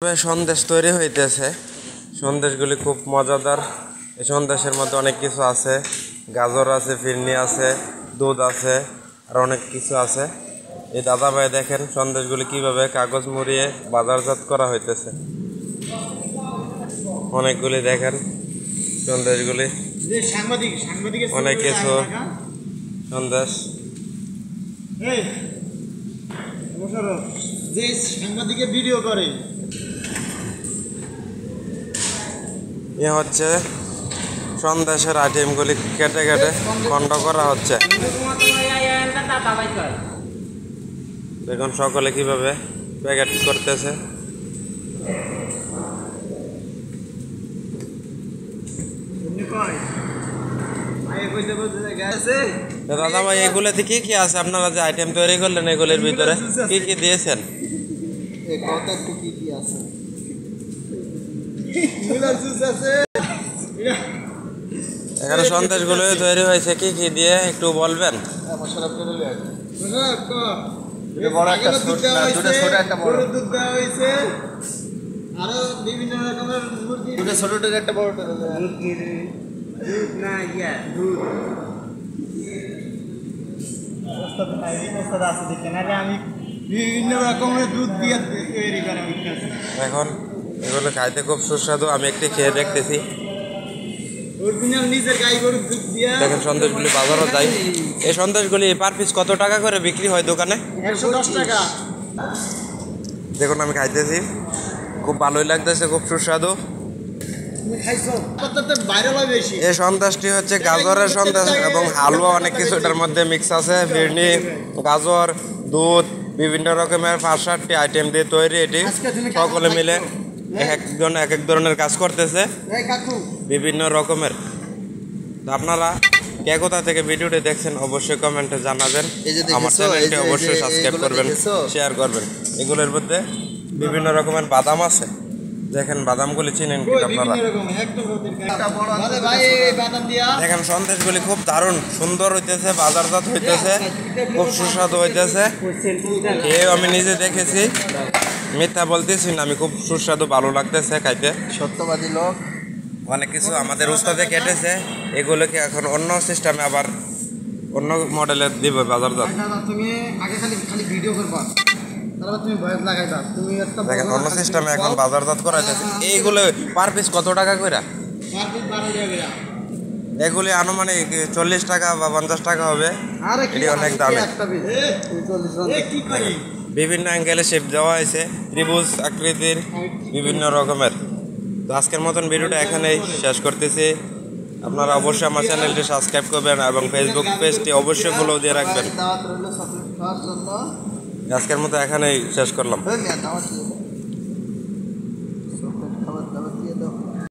সন্দেশ তৈরি হইতেছে। সন্দেশগুলি খুব মজাদার। এই সন্দেশের মধ্যে অনেক কিছু আছে, গাজর আছে, ফিরনি আছে, দুধ আছে, আর অনেক কিছু আছে। এই দাদা ভাই দেখেন সন্দেশগুলি কিভাবে কাগজ মুড়িয়ে বাজারজাত করা হইতেছে। অনেকগুলি দেখেন সন্দেশগুলি, অনেক কিছু সন্দেশ। যে সাংবাদিকে ভিডিও করে এ হচ্ছে সন্দেশের আইটেমগুলি কেটে কেটে খণ্ড করা হচ্ছে। দেখুন সকলে কিভাবে প্যাকেট করতেছে। দাদা ভাই এগুলোতে কি কি আছে? আপনারা যে আইটেম তৈরি করলেন এগুলোর ভিতরে কি কি দিয়েছেন? এখানে সন্দেশগুলো তৈরি হয়েছে, কি কি দিয়ে একটু বলবেন? আরো বিভিন্ন রকমের মুরগি, ছোটটার একটা বড়টার মুরগির দুধ না ইয়া দুধ আছে দেখেন। আরে আমি বিভিন্ন রকমের দুধ দিয়ে তৈরি করা হইতেছে। এখন এগুলো খাইতে খুব সুস্বাদু। আমি একটি খেয়ে দেখতেছি। অরিজিনাল নিজের গাই গরুর দুধ দিয়ে দেখেন সন্দেশগুলি বাজারও যায়। এই সন্দেশগুলি পার পিস কত টাকা করে বিক্রি হয় দোকানে? 110 টাকা। দেখুন আমি খাইতেছি, খুব ভালোই লাগতেছে, খুব সুস্বাদু। এই সন্দেশটি হচ্ছে গাজরের সন্দেশ এবং হালুয়া, অনেক কিছু এটার মধ্যে মিক্স আছে। ফিরনি, গাজর, দুধ, বিভিন্ন রকমের 5-7টি আইটেম দিয়ে তৈরি। এটি সকলে মিলে একজন এক এক ধরনের কাজ করতেছে বিভিন্ন রকমের। আপনারা কে কোথা থেকে ভিডিওটি দেখছেন অবশ্যই কমেন্টে জানাবেন। আমার চ্যানেলটি অবশ্যই সাবস্ক্রাইব করবেন, শেয়ার করবেন। এগুলোর মধ্যে বিভিন্ন রকমের বাদাম আছে। দেখেন বাদামগুলি চিনেন কি আপনারা? দেখেন সন্দেশগুলি খুব দারুণ সুন্দর হইতেছে, বাজারজাত হইতেছে, খুব সুস্বাদু হইতেছে। এও আমি নিজে দেখেছি, মিথ্যা বলতেছি না। আমি খুব সুস্বাদু, ভালো লাগতেছে খাইতে। সত্যবাদী লোক। অনেক কিছু আমাদের উস্তাদে কেটেছে। এগুলোকে এখন অন্য সিস্টেমে আবার অন্য মডেলের দিবে বাজারজাত। তুমি আগে খালি ভিডিও করবা, তারপর তুমি ভয়েস লাগাইবা। তুমি একটা দেখেন অন্য সিস্টেমে এখন বাজারজাত করা হইতেছে। এইগুলো পার পিস কত টাকা করে? পার পিস 12 টাকা। এগুলি আনুমানিক 40 টাকা বা 50 টাকা হবে। এটি অনেক দামে। বিভিন্ন অ্যাঙ্গেলে শেপ দেওয়া হয়েছে, ত্রিভুজ আকৃতির, বিভিন্ন রকমের। তো আজকের মতন ভিডিওটা এখানেই শেষ করতেছি। আপনারা অবশ্যই আমার চ্যানেলটি সাবস্ক্রাইব করবেন এবং ফেসবুক পেজটি অবশ্যই ফলো দিয়ে রাখবেন। আজকের মতো এখানেই শেষ করলাম।